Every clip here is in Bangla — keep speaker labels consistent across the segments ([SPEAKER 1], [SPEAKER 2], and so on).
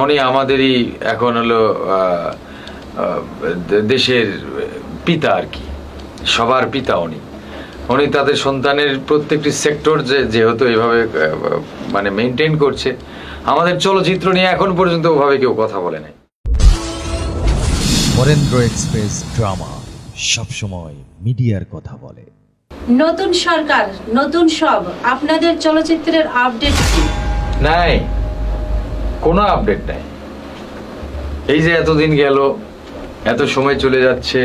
[SPEAKER 1] উনি আমাদেরই এখন হলো দেশের পিতা আর কি, সবার পিতা উনি। উনি তাদের সন্তানের প্রত্যেকটি সেক্টর যেহেতু এভাবে মানে মেনটেন করছে, আমাদের চলচ্চিত্র নিয়ে এখন পর্যন্ত ওভাবে কেউ কথা বলে নাই।
[SPEAKER 2] বরেন্দ্র এক্সপ্রেস ড্রামা সবসময় মিডিয়ার কথা বলে।
[SPEAKER 3] নতুন সরকার, নতুন সব, আপনাদের চলচ্চিত্রের আপডেট কি?
[SPEAKER 1] নাই, কোনো আপডেট নাই। এই যে এতদিন গেল, এত সময় চলে যাচ্ছে,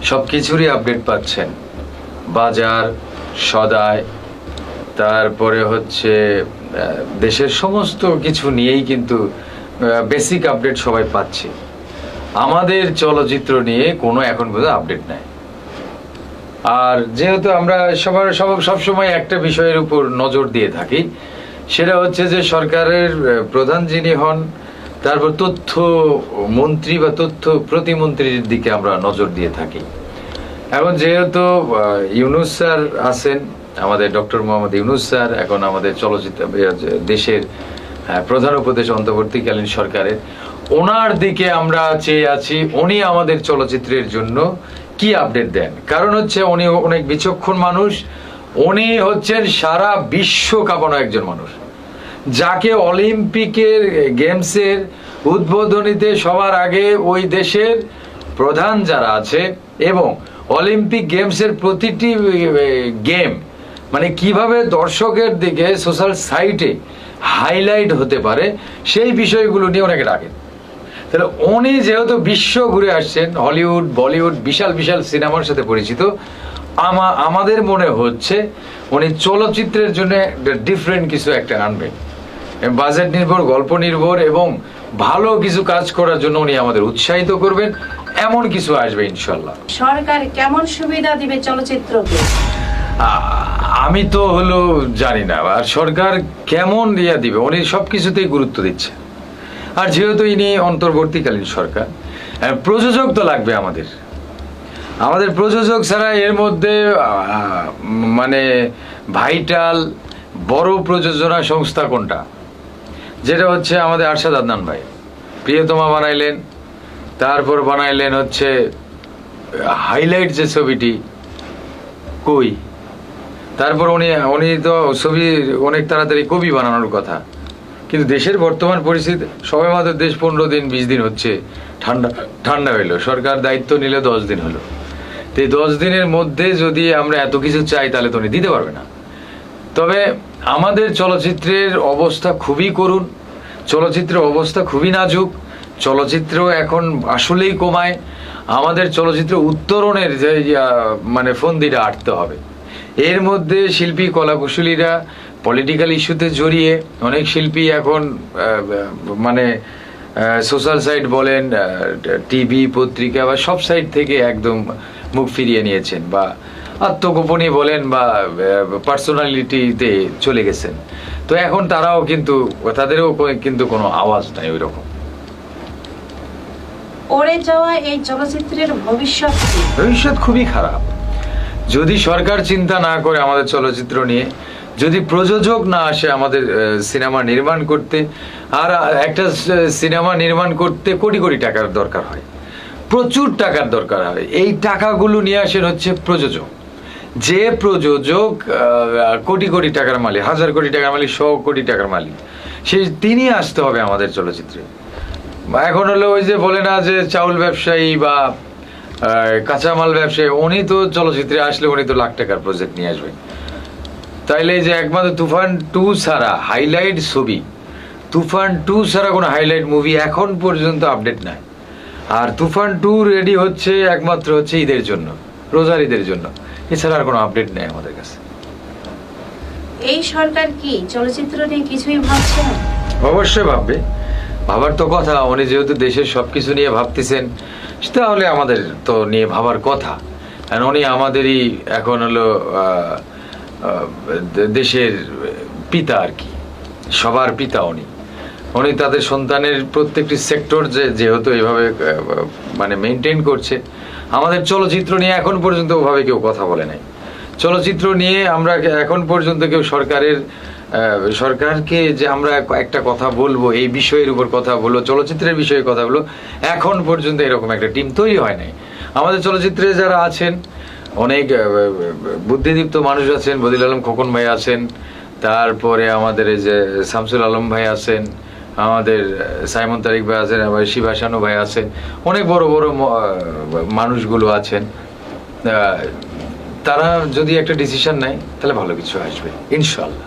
[SPEAKER 1] সব কিছুরই আপডেট পাচ্ছেন। বাজার, সদাই, তারপরে হচ্ছে দেশের সমস্ত কিছু নিয়েই কিন্তু বেসিক আপডেট সবাই পাচ্ছে। আমাদের চলচ্চিত্র নিয়ে কোনো এখন পর্যন্ত আপডেট নাই। আর যেহেতু আমরা সবসময় একটা বিষয়ের উপর নজর দিয়ে থাকি, সেটা হচ্ছে যে সরকারের প্রধান যিনি হন, তারপর তথ্য মন্ত্রী বা তথ্য প্রতিমন্ত্রীর দিকে আমরা নজর দিয়ে থাকি। এখন যেহেতু ইউনূস স্যার আছেন, আমাদের ডক্টর মোহাম্মদ ইউনূস স্যার এখন আমাদের চলচ্চিত্র দেশের প্রধান উপদেশ অন্তর্বর্তীকালীন সরকারের, ওনার দিকে আমরা চেয়ে আছি উনি আমাদের চলচ্চিত্রের জন্য কি আপডেট দেন। কারণ হচ্ছে উনি অনেক বিচক্ষণ মানুষ, উনি হচ্ছেন সারা বিশ্ব কাঁপানো একজন মানুষ, যাকে অলিম্পিকের গেমসের উদ্বোধনীতে সবার আগে ওই দেশের প্রধান যারা আছে এবং অলিম্পিক গেমসের প্রতিটি গেম মানে কিভাবে দর্শকের দিকে সোশ্যাল সাইটে হাইলাইট হতে পারে সেই বিষয়গুলো নিয়ে অনেকে রাখেন। তাহলে উনি যেহেতু বিশ্ব ঘুরে আসছেন, হলিউড বলিউড বিশাল বিশাল সিনেমার সাথে পরিচিত, আমাদের মনে হচ্ছে উনি চলচ্চিত্রের জন্য ডিফারেন্ট কিছু একটা আনবেন, বাজেট নির্ভর, গল্প নির্ভর এবং ভালো কিছু কাজ করার জন্য উনি আমাদের উৎসাহিত করবেন, এমন কিছু আসবে ইনশাল্লাহ।
[SPEAKER 3] সরকার কেমন সুবিধা দিবে চলচ্চিত্রকে?
[SPEAKER 1] আমি তো হলো জানি না, আর সরকার কেমন দিয়া দিবে, উনি সবকিছুতেই গুরুত্ব দিচ্ছে। আর যেহেতু ইনি অন্তর্বর্তীকালীন সরকার, প্রযোজক তো লাগবে আমাদের প্রযোজক ছাড়া এর মধ্যে মানে ভাইটাল বড় প্রযোজনা সংস্থা কোনটা, যেটা হচ্ছে আমাদের আরশাদ আদনান ভাই। প্রিয়তমা বানাইলেন, তারপর বানাইলেন হচ্ছে হাইলাইট যে ছবিটি, কই, তারপর উনি তো ছবি অনেক তাড়াতাড়ি কবি বানানোর কথা, কিন্তু দেশের বর্তমান পরিস্থিতি সবাই মাত্র দেশ 15 দিন 20 দিন হচ্ছে ঠান্ডা হইলো, সরকার দায়িত্ব নিলে 10 দিন হলো। তো এই 10 দিনের মধ্যে যদি আমরা এত কিছু চাই তাহলে তো উনি দিতে পারবে না। তবে আমাদের চলচ্চিত্রের অবস্থা খুবই করুণ, চলচ্চিত্রের অবস্থা খুবই নাজুক, চলচ্চিত্র এখন আসলেই কমায়। আমাদের চলচ্চিত্র উত্তরণের যে মানে ফন্দিটা আটতে হবে। এর মধ্যে শিল্পী কলাকুশলীরা পলিটিক্যাল ইস্যুতে জড়িয়ে, অনেক শিল্পী এখন মানে সোশ্যাল সাইট বলেন, টিভি পত্রিকা বা সব সাইট থেকে একদম মুখ ফিরিয়ে নিয়েছেন, বা আত্মগোপনী বলেন বা পার্সোনালিটিতে চলে গেছেন। তো এখন তারাও কিন্তু, তাদেরও কিন্তু কোনো আওয়াজ নাই ওই রকম।
[SPEAKER 3] পড়ে যাওয়া এই চলচ্চিত্রের ভবিষ্যৎ
[SPEAKER 1] খুবই খারাপ। যদি সরকার চিন্তা না করে আমাদের চলচ্চিত্র নিয়ে, যদি প্রযোজক না আসে আমাদের সিনেমা নির্মাণ করতে, আর একটা সিনেমা নির্মাণ করতে কোটি কোটি টাকার দরকার হয়, প্রচুর টাকার দরকার হয়। এই টাকাগুলো নিয়ে আসেন হচ্ছে প্রযোজক, যে প্রযোজক কোটি কোটি টাকার মালিক, হাজার কোটি টাকার মালিক, 100 কোটি টাকার মালিক, তিনি আসতে হবে আমাদের চলচ্চিত্রে। এখন হলো ওই যে বলে না যে চাউল ব্যবসায়ী বা কাঁচামাল ব্যবসায়ী, উনি তো চলচ্চিত্রে আসলে উনি তো লাখ টাকার প্রজেক্ট নিয়ে আসবেন। তাইলে যে একমাত্র তুফান 2 ছাড়া হাইলাইট ছবি, তুফান 2 ছাড়া কোনো হাইলাইট মুভি এখন পর্যন্ত আপডেট নাই। আর তুফান 2 রেডি হচ্ছে একমাত্র হচ্ছে ঈদের জন্য, রোজার ঈদের জন্য, এছাড়া আর কোনো আপডেট নেই আমাদের কাছে।
[SPEAKER 3] এই সরকার কি চলচ্চিত্র নিয়ে কিছুই ভাবছে না?
[SPEAKER 1] অবশ্যই ভাববে, ভাবার তো কথা। উনি যেহেতু দেশের সবকিছু নিয়ে ভাবতেছেন, তাহলে আমাদের তো নিয়ে ভাবার কথা। উনি আমাদেরই এখন হলো দেশের পিতা আর কি, সবার পিতা উনি তাদের সন্তানের প্রত্যেকটি সেক্টর যেহেতু এভাবে মানে মেনটেন করছে, আমাদের চলচ্চিত্র নিয়ে এখন পর্যন্ত ওভাবে কেউ কথা বলে নাই। চলচ্চিত্র নিয়ে আমরা এখন পর্যন্ত কেউ সরকারের সরকারকে যে আমরা একটা কথা বলবো, এই বিষয়ের উপর কথা বলবো, চলচ্চিত্রের বিষয়ে কথা বলবো, এখন পর্যন্ত এরকম একটা টিম তৈরি হয় নাই। আমাদের চলচ্চিত্রে যারা আছেন অনেক বুদ্ধিদীপ্ত মানুষ আছেন, বদিল আলম খোকন ভাই আছেন, তারপরে আমাদের এই যে শামসুল আলম ভাই আছেন, আমাদের সাইমন তারিক ভাই আছেন, আবার শিবাসানু ভাই আছেন, অনেক বড় বড় মানুষগুলো আছেন। তারা যদি একটা ডিসিশন নেয় তাহলে ভালো কিছু আসবে ইনশাল্লাহ।